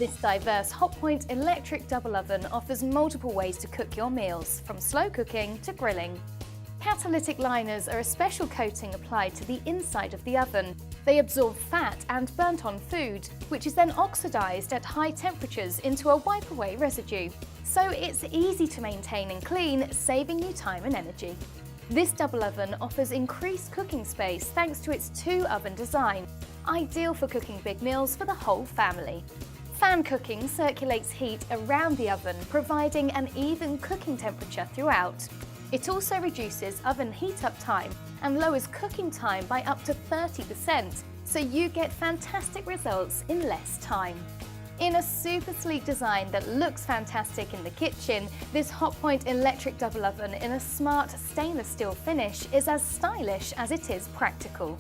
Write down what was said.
This diverse Hotpoint electric double oven offers multiple ways to cook your meals, from slow cooking to grilling. Catalytic liners are a special coating applied to the inside of the oven. They absorb fat and burnt-on food, which is then oxidised at high temperatures into a wipe-away residue. So it's easy to maintain and clean, saving you time and energy. This double oven offers increased cooking space thanks to its two-oven design, ideal for cooking big meals for the whole family. Fan cooking circulates heat around the oven, providing an even cooking temperature throughout. It also reduces oven heat-up time and lowers cooking time by up to 30%, so you get fantastic results in less time. In a super sleek design that looks fantastic in the kitchen, this Hotpoint electric double oven in a smart stainless steel finish is as stylish as it is practical.